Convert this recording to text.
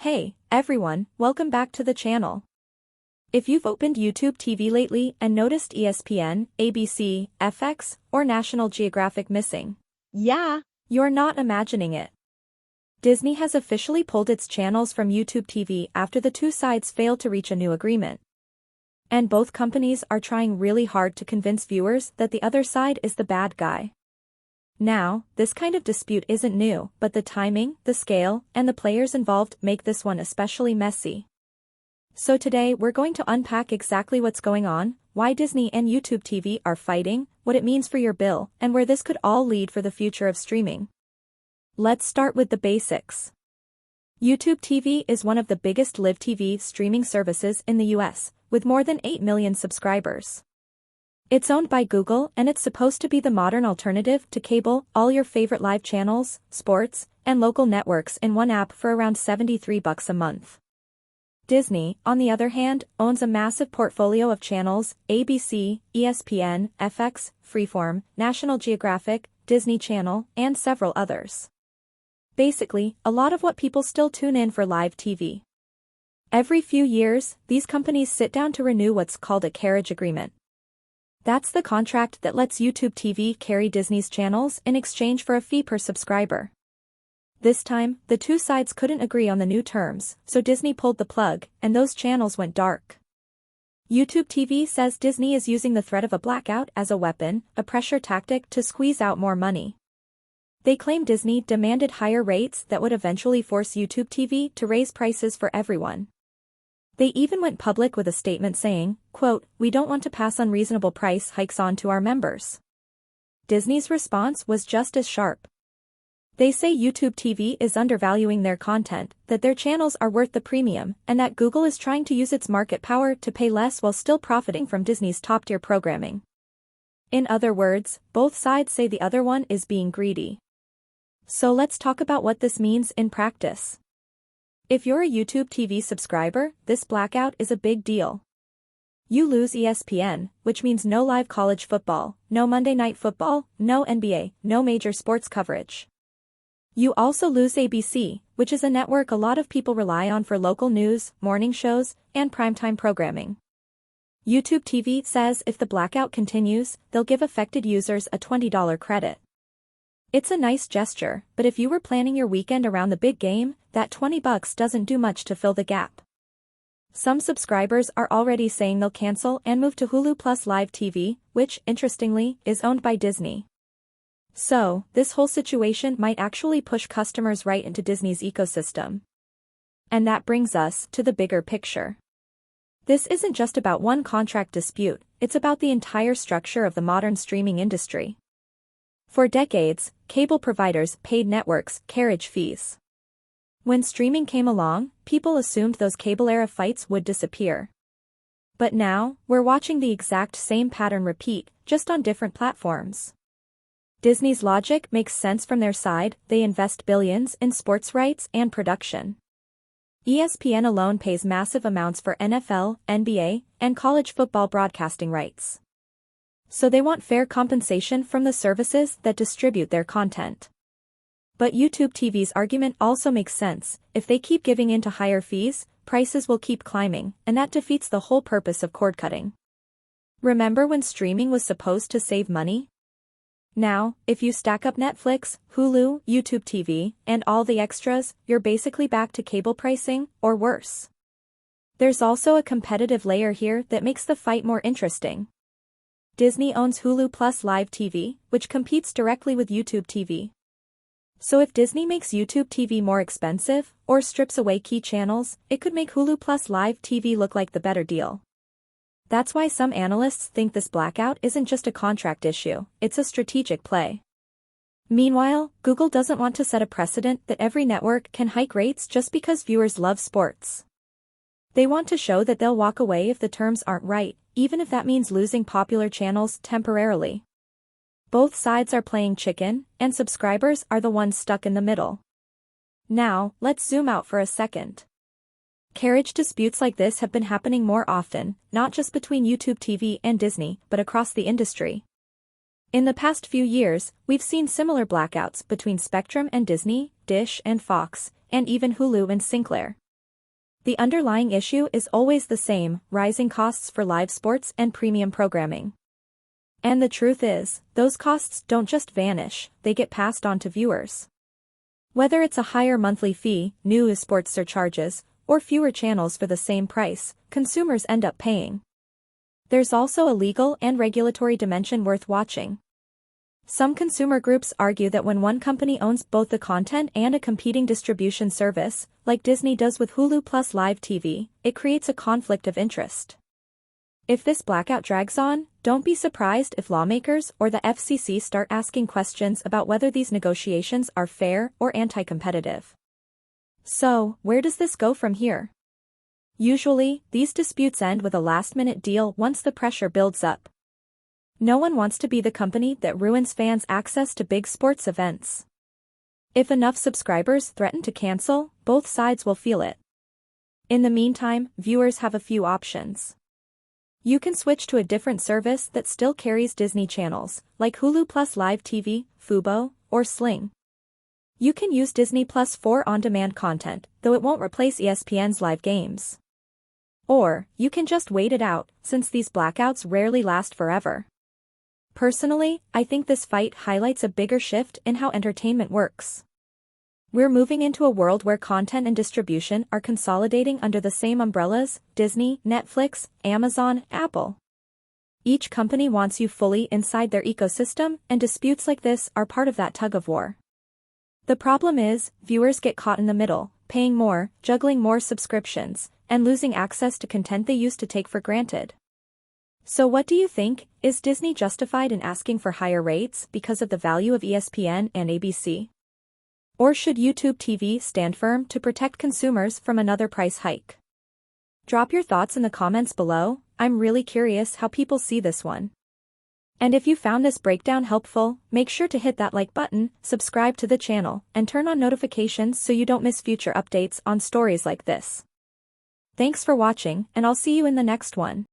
Hey, everyone, welcome back to the channel. If you've opened YouTube TV lately and noticed ESPN, ABC, FX, or National Geographic missing, you're not imagining it. Disney has officially pulled its channels from YouTube TV after the two sides failed to reach a new agreement. And both companies are trying really hard to convince viewers that the other side is the bad guy. Now, this kind of dispute isn't new, but the timing, the scale, and the players involved make this one especially messy. So today we're going to unpack exactly what's going on, why Disney and YouTube TV are fighting, what it means for your bill, and where this could all lead for the future of streaming. Let's start with the basics. YouTube TV is one of the biggest live TV streaming services in the US, with more than 8 million subscribers. It's owned by Google and it's supposed to be the modern alternative to cable, all your favorite live channels, sports, and local networks in one app for around $73 a month. Disney, on the other hand, owns a massive portfolio of channels: ABC, ESPN, FX, Freeform, National Geographic, Disney Channel, and several others. Basically, a lot of what people still tune in for live TV. Every few years, these companies sit down to renew what's called a carriage agreement. That's the contract that lets YouTube TV carry Disney's channels in exchange for a fee per subscriber. This time, the two sides couldn't agree on the new terms, so Disney pulled the plug, and those channels went dark. YouTube TV says Disney is using the threat of a blackout as a weapon, a pressure tactic to squeeze out more money. They claim Disney demanded higher rates that would eventually force YouTube TV to raise prices for everyone. They even went public with a statement saying, quote, "We don't want to pass unreasonable price hikes on to our members." Disney's response was just as sharp. They say YouTube TV is undervaluing their content, that their channels are worth the premium, and that Google is trying to use its market power to pay less while still profiting from Disney's top-tier programming. In other words, both sides say the other one is being greedy. So let's talk about what this means in practice. If you're a YouTube TV subscriber, this blackout is a big deal. You lose ESPN, which means no live college football, no Monday Night Football, no NBA, no major sports coverage. You also lose ABC, which is a network a lot of people rely on for local news, morning shows, and primetime programming. YouTube TV says if the blackout continues, they'll give affected users a $20 credit. It's a nice gesture, but if you were planning your weekend around the big game, that $20 doesn't do much to fill the gap. Some subscribers are already saying they'll cancel and move to Hulu Plus Live TV, which, interestingly, is owned by Disney. So, this whole situation might actually push customers right into Disney's ecosystem. And that brings us to the bigger picture. This isn't just about one contract dispute, it's about the entire structure of the modern streaming industry. For decades, cable providers paid networks carriage fees. When streaming came along, people assumed those cable-era fights would disappear. But now, we're watching the exact same pattern repeat, just on different platforms. Disney's logic makes sense from their side. They invest billions in sports rights and production. ESPN alone pays massive amounts for NFL, NBA, and college football broadcasting rights. So they want fair compensation from the services that distribute their content. But YouTube TV's argument also makes sense. If they keep giving in to higher fees, prices will keep climbing, and that defeats the whole purpose of cord cutting. Remember when streaming was supposed to save money? Now, if you stack up Netflix, Hulu, YouTube TV, and all the extras, you're basically back to cable pricing, or worse. There's also a competitive layer here that makes the fight more interesting. Disney owns Hulu Plus Live TV, which competes directly with YouTube TV. So if Disney makes YouTube TV more expensive, or strips away key channels, it could make Hulu Plus Live TV look like the better deal. That's why some analysts think this blackout isn't just a contract issue, it's a strategic play. Meanwhile, Google doesn't want to set a precedent that every network can hike rates just because viewers love sports. They want to show that they'll walk away if the terms aren't right, even if that means losing popular channels temporarily. Both sides are playing chicken, and subscribers are the ones stuck in the middle. Now, let's zoom out for a second. Carriage disputes like this have been happening more often, not just between YouTube TV and Disney, but across the industry. In the past few years, we've seen similar blackouts between Spectrum and Disney, Dish and Fox, and even Hulu and Sinclair. The underlying issue is always the same: rising costs for live sports and premium programming. And the truth is, those costs don't just vanish, they get passed on to viewers. Whether it's a higher monthly fee, new sports surcharges, or fewer channels for the same price, consumers end up paying. There's also a legal and regulatory dimension worth watching. Some consumer groups argue that when one company owns both the content and a competing distribution service, like Disney does with Hulu Plus Live TV, it creates a conflict of interest. If this blackout drags on, don't be surprised if lawmakers or the FCC start asking questions about whether these negotiations are fair or anti-competitive. So, where does this go from here? Usually, these disputes end with a last-minute deal once the pressure builds up. No one wants to be the company that ruins fans' access to big sports events. If enough subscribers threaten to cancel, both sides will feel it. In the meantime, viewers have a few options. You can switch to a different service that still carries Disney channels, like Hulu Plus Live TV, Fubo, or Sling. You can use Disney Plus for on-demand content, though it won't replace ESPN's live games. Or, you can just wait it out, since these blackouts rarely last forever. Personally, I think this fight highlights a bigger shift in how entertainment works. We're moving into a world where content and distribution are consolidating under the same umbrellas: Disney, Netflix, Amazon, Apple. Each company wants you fully inside their ecosystem, and disputes like this are part of that tug-of-war. The problem is, viewers get caught in the middle, paying more, juggling more subscriptions, and losing access to content they used to take for granted. So what do you think? Is Disney justified in asking for higher rates because of the value of ESPN and ABC? Or should YouTube TV stand firm to protect consumers from another price hike? Drop your thoughts in the comments below. I'm really curious how people see this one. And if you found this breakdown helpful, make sure to hit that like button, subscribe to the channel, and turn on notifications so you don't miss future updates on stories like this. Thanks for watching, and I'll see you in the next one.